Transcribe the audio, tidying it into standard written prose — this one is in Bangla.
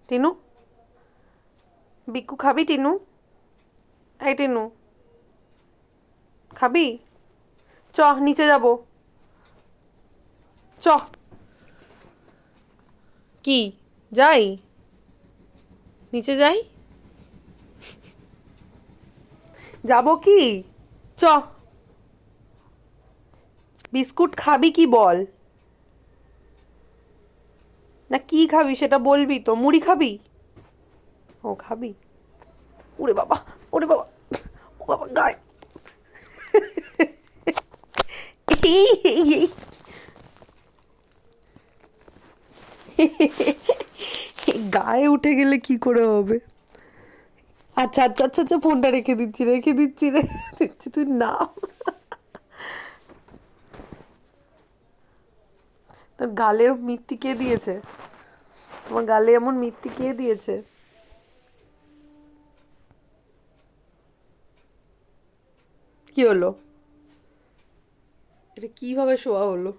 টিনু, বিক্কু খাবি? টিনু, এই টিনু, খাবি? চ, নিচে যাব। চ। কি? যাই? নিচে যাই? যাব কি? চ। বিস্কুট খাবি কি বল? না কি খাবি সেটা বলবি তো। মুড়ি খাবি? ও খাবি। ওরে বাবা, ওরে বাবা, ও বাবা গায়ে। এই, এই, এই। গায়ে উঠে গেলে কি করে হবে? আচ্ছা আচ্ছা আচ্ছা আচ্ছা, ফোনটা রেখে দিচ্ছি, রেখে দিচ্ছি, রেখে দিচ্ছি, তুই নাম। তোর গালের মিত্তি কে দিয়েছে? তোমার গালে এমন মিত্তি কে দিয়েছে? কি হলো? এটা কিভাবে শোয়া হলো?